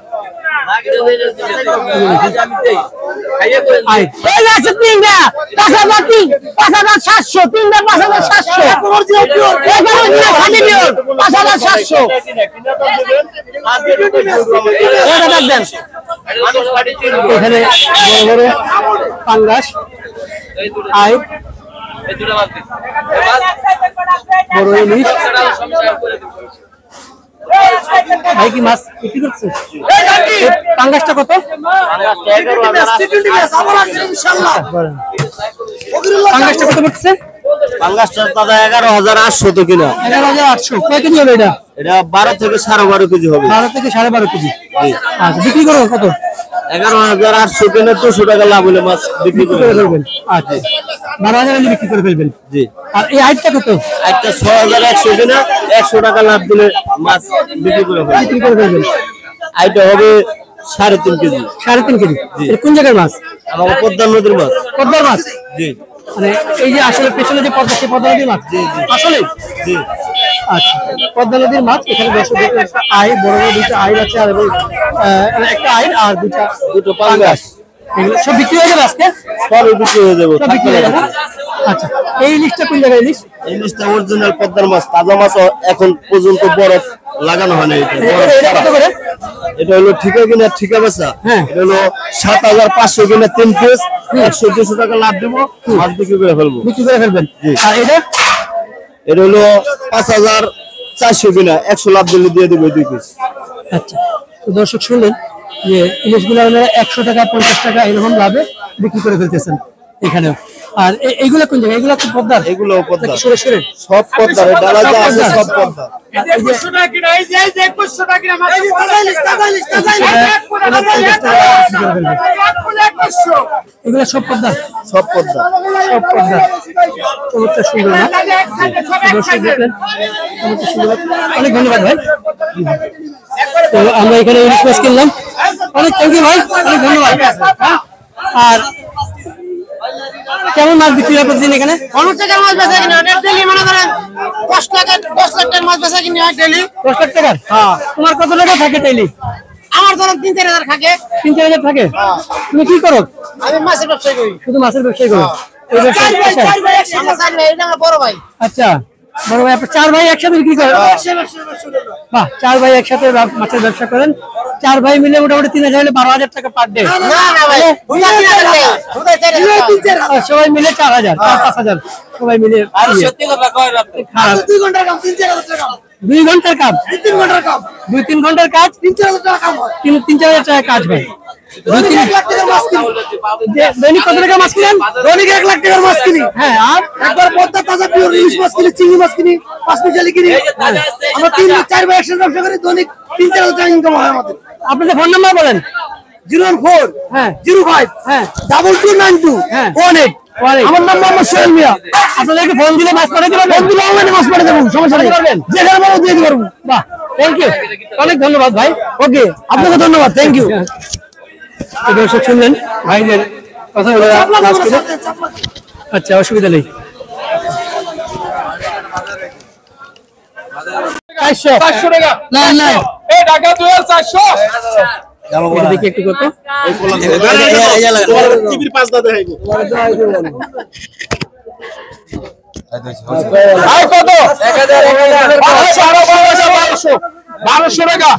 আয়। এই যে আছে 3টা 5003 5700 3টা 5700। এখানে দিনা খাঁটি পিওর 5700। এটা দেখবেন। এখানে বড় বড় পাঙ্গাস, আই, বড় ইলিশ। ভাই কি মাছ বিক্রি করছে? এই পাঙ্গাসটা কত? পাঙ্গাসটা কত পড়ছে? পাঙ্গাসটা দাদা 11,800 তো কিনা। 11,800। কয় কেজি হবে এটা? এটা 12 থেকে 12.5 কেজি হবে। 12 থেকে 12.5 কেজি। আচ্ছা, বিক্রি করবো কত? 11,800 কিনে 200 টাকা লাভ হলে মাছ বিক্রি বিক্রি করে করে ফেলবেন। আচ্ছা, 12,000 হলে বিক্রি করে ফেলবেন। জি। আর এই হাইটটা কত? একটা 6,100 কিনে 100 টাকা লাভ দিলে মাছ বিক্রি করে ফেলবে। বিক্রি করে ফেলবেন। আইটা হবে 3.5 কেজি। 3.5 কেজি। এটা কোন জায়গার মাছ? আমার পদ্মা নদীর মাছ। পদ্মার মাছ? জি মানে এই যে আসলে পেছনে যে পদ্মা, সেই পদ্মা নদীর মাছ? আসলে? জি। আচ্ছা, পদ্মা নদীর মাছ। এখানে দর্শক দেখতে একটা আই, বড় বড় দুটো আই আছে, আর এবং একটা আই আর দুটো পাঙ্গাস। এগুলো সব বিক্রি হয়ে যাবে আজকে? পরে বিক্রি হয়ে যাবে। সব বিক্রি হয়ে যাবে। আচ্ছা, এই ইলিশটা কোন জায়গায় ইলিশ? ইলিশটা অরিজিনাল পদ্মার মাছ, তাজা মাছ। এখন পর্যন্ত বরফ লাগানো হয় না। এটা কত করে? এটা হলো ঠিকা কিনা ঠিকা বেচা। হ্যাঁ। এটা হলো 7,500 কিনা 3 পিস 100-200 টাকা লাভ দেবো, মাছ বিক্রি করে ফেলবো। বিক্রি করে ফেলবেন। আর এটা? এটা হলো 5,400 কিনা 100 লাভ দিলে দিয়ে দেবো 2 পিস। আচ্ছা, তো দর্শক শুনলেন যে ইলিশগুলো 100 টাকা 50 টাকা এরকম লাভে বিক্রি করে ফেলতেছেন এখানেও। আর এইগুলো কোন জায়গায়? এগুলো তো পদ্মার, এগুলো পদ্মা সরে সরে সব পদ্মা ডালা যা আছে সব পদ্মা এগুলো সব পদ্মার, সব পদ্মা সব পদ্মার। চমৎকার সুন্দর না? দর্শক দেখলেন, চমৎকার সুন্দর। অনেক ধন্যবাদ ভাই। তো আমরা এখানে ইলিশ মাছ কিনলাম, অনেক থ্যাংক ইউ ভাই, অনেক ধন্যবাদ। আর কেমন মাছ বিক্রি হয় প্রতিদিন এখানে? 100 টাকার মাছ বেচা কিনা ডেইলি মনে করেন 10 লাখ টাকার মাছ বেচা কিনা হয় ডেইলি। 10 লাখ টাকার? তোমার কত টাকা থাকে ডেইলি? আমার ধরেন 3-4 হাজার থাকে। 3-4 হাজার থাকে? তুমি কি করো? আমি মাছের ব্যবসা করি। শুধু মাছের ব্যবসায় করো? এই ব্যবসা আচ্ছা। আমার চার ভাই, এটা আমার বড় ভাই। আচ্ছা, বড় ভাই, আপনার 4 ভাই একসাথে বিক্রি করেন? বাহ, 4 ভাই একসাথে মাছের ব্যবসা করেন। 4 ভাই মিলে মোটামুটি 3000 হলে 12,000 টাকা পার ডে। না না ভাই, বুঝা 3,000 টাকা। বুঝা 4,000। সবাই মিলে 4,000, 5,000 সবাই মিলে। সত্যি কথা কয় আপনি। 2 ঘন্টার কাম 3-4 হাজার টাকা। 2 ঘন্টার কাজ? 3 ঘন্টার কাম। 2-3 ঘন্টার কাজ 3-4 হাজার টাকা কাম হয়। 3-4 হাজার টাকা কাজ হয়। দৈনিক 1 লাখ টাকার মাছ কিনি। দৈনিক কত টাকা মাছ কিনেন? দৈনিক 1 লাখ টাকার মাছ কিনি। হ্যাঁ, আর একবার পদ্মা তাজা পিওর ইলিশ মাছ কিনি, চিংড়ি মাছ কিনি, পাঁচমিশালি কিনি। আমরা 3-4 ভাই একসাথে ব্যবসা করি, দৈনিক 3-4 হাজার টাকা ইনকাম হয় আমাদের। আপনাদের ফোন নাম্বার বলেন। 014 হ্যাঁ 05 হ্যাঁ 2292 হ্যাঁ 18। আমার নাম মোহাম্মদ সোহেল মিয়া। আপনাদেরকে ফোন দিলে মাছ পাঠাতে পারবেন? ফোন দিলে অনলাইনে মাছ পাঠিয়ে দেবো, সমস্যা নেই। পারবেন? যেখানে বলবো দিয়ে দিতে পারবো। বাহ, থ্যাংক ইউ, অনেক ধন্যবাদ ভাই। ওকে, আপনাকে ধন্যবাদ, থ্যাংক ইউ। দর্শক শুনলেন ভাইদের কথা বলে মাছ কিনে। আচ্ছা, অসুবিধা নেই। 400 টাকা? না না, এই ঢাকা 2400। এটা দেখি একটু কত? টিভির পাঁচ দাদা হইবো আর কত? 1200 টাকা,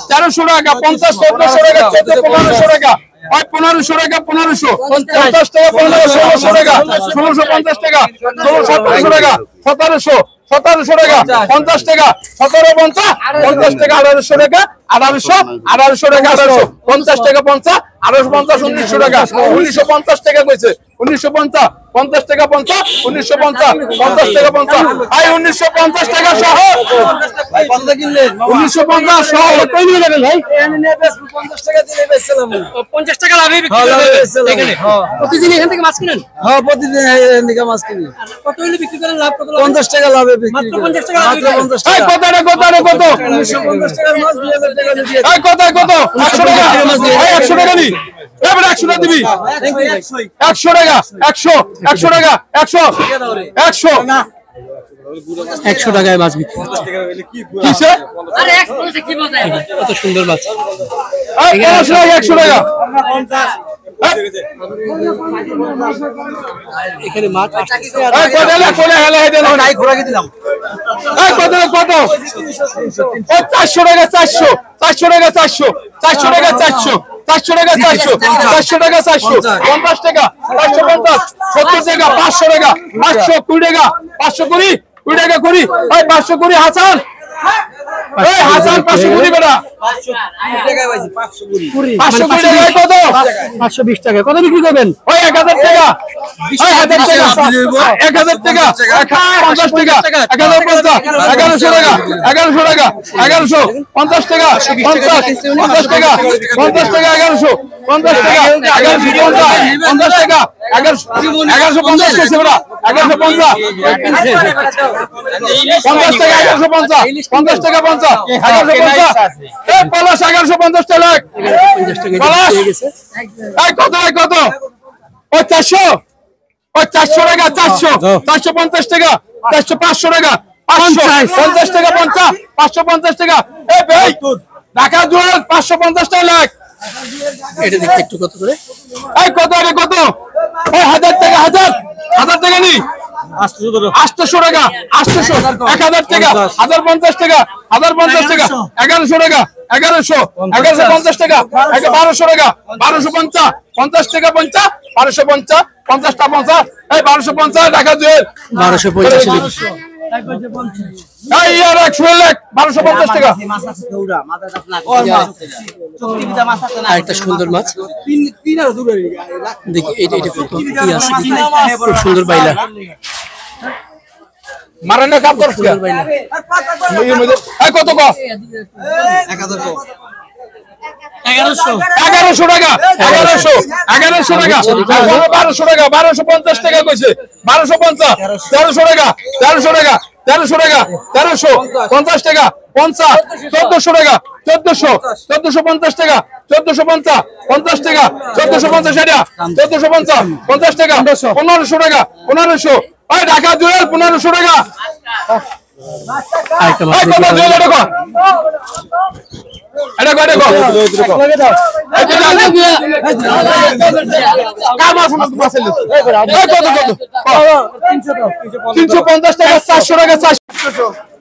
1300 টাকা, 50, 1400 টাকা, 1500 টাকা, 1500 টাকা, 1500, 50 টাকা, 1500, 1600 টাকা, 1650 টাকা, 1700 টাকা, 1700, 1700 টাকা, 50 টাকা, 1750, 50 টাকা, 1800 টাকা, 1800, 1800 টাকা, 1800, 50 টাকা, 50, 1850, 1900 টাকা, 1950 টাকা কইছে, 1950, 50 টাকা, 50, 1950, 50 টাকা, 50, ভাই 1950 টাকা সহ, 1950 সহ কই নিয়ে যাবেন ভাই? 50 টাকা লাভে বিক্রি করবেন এখানে? প্রতিদিন এখান থেকে মাছ কিনেন? হ্যাঁ, প্রতিদিন এদিকে মাছ কিনি। কত হলে বিক্রি করেন? লাভ কত? 50 টাকা লাভে মাত্র 50 টাকা লাভ? মাত্র 50 এই টাকা। কত রে, কত রে, কত? 150 টাকার মাছ 2000 টাকা দিয়ে এই কত, কত? 100 টাকা? এই 100 টাকা নি? এবার 100 টাকা দিবি? 100 টাকা, 100, 100 টাকা, 100, 100, 100 টাকায় মাছ বিক্রি কিসে? আরে 100 কি বলতে? কত সুন্দর মাছ। এই 100 টাকা। এখানে মাছ আসছে। এই কত রে, কত হেলে হেলে নাই ঘোরা দিলাম। এই কত রে, কত? ও 400 টাকা, 400, 400 টাকা, 400, 400 টাকা, 400, 400 টাকা, 400, 400 টাকা, 400, 50 টাকা, 450, 70 টাকা, 500 টাকা, 520 টাকা, 520, 20 টাকা 20, এই 520 হাসান, এই হাসান 520 বেটা, 520 টাকা কত? 520 টাকা। কত বিক্রি করবেন? ওই 1000 টাকা, ওই 1000 টাকা, 1000 টাকা, 50 টাকা, 1050, 1100 টাকা, 1100 টাকা, 1100, 50 টাকা, 50 টাকা, 50 টাকা, 1100, 50 টাকা, 1150, 50 টাকা, 1150 কেছে বেটা, 1150, 50 টাকা, 1150, 50 টাকা, 50, 1150, এই পলাশ 1150 টাকা, পলাশ, এই কত, এই কত? ওই 400, ওই 400 টাকা, 400, 450 টাকা, 400, 500 টাকা, 550 টাকা, 50, 550 টাকা, এই ভাই ঢাকা জুয়েল 550 টাকা লাখ। এটা দেখতে একটু কত করে? এই কত রে, কত? ওই 1000 টাকা, 1000 টাকা নি? 800 টাকা, 800, 1000 টাকা, 1050 টাকা, 1050 টাকা, 1100 টাকা, 1100, 1150 টাকা, 1200 টাকা, 1250, 50 টাকা, 50, 1250, 50 টা 50, এই 1250 টাকা জুয়েল 1250 এই আর 100 লাখ 1250 টাকা। আর একটা সুন্দর মাছ দেখি এটা কত কি আছে খুব সুন্দর বাইলা মারানো কাপ করছ সুন্দর বাইলা কত কো 1100 টাকা 1100 টাকা 1200 টাকা 1250 টাকা কইছে 1250 1300 টাকা 1300 টাকা 1300 টাকা 1350 টাকা 50 1400 টাকা 1450 টাকা 1450 50 টাকা 1450 টাকা 1450 50 টাকা 1500 টাকা 1500 ওই ঢাকা জুয়েল 1500 টাকা আর একটা মাছ কত জুয়েল দেখো এটা কত দেখো কত 350 টাকা 400 টাকা 400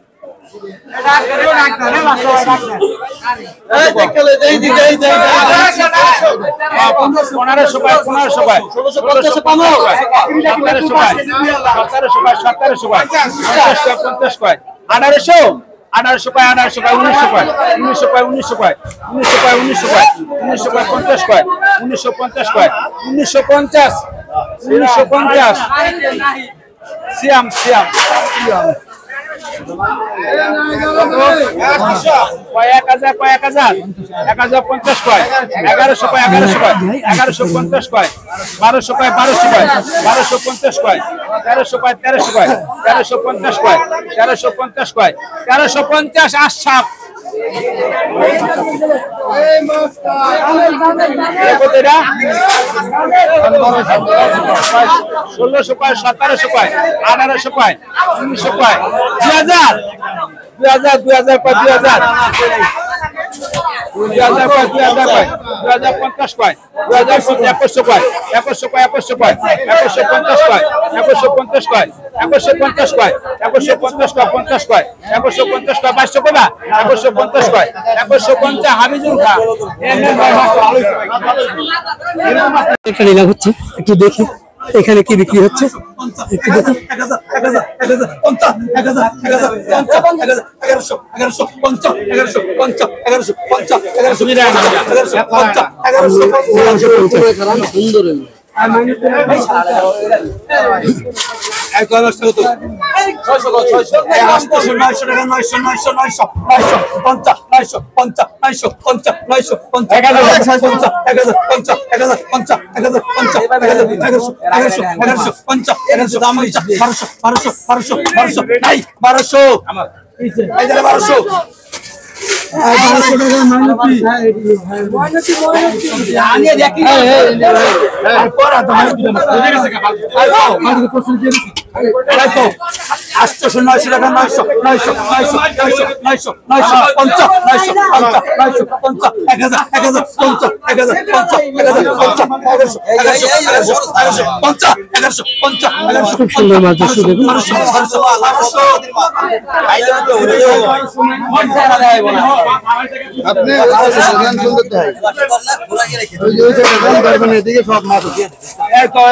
সিয়াম সিয়াম কয়েক হাজার 1050 কয় 1100 কয় 1150 কয় 1200 কয় 1250 কয় 1300 কয় 1350 কয় 1350 আশাপ ষোলোশো কয় 1700 কয় 1800 কয় 1900 কয় 2000 কয় 2000 কয় 2050 কয় 2100 কয় 2100 কয় 2150 কয় 2150 কয় 2150 কয় 2150 কয় 50 কয় 2150 কয় 2200 কয় না 2150 কয় 2150 হাবিজুল খা একটা নিলাম হচ্ছে একটু দেখি এখানে কি বিক্রি হচ্ছে একটু দেখি খুব সুন্দর মাছ দেখছি দেখুন আপনি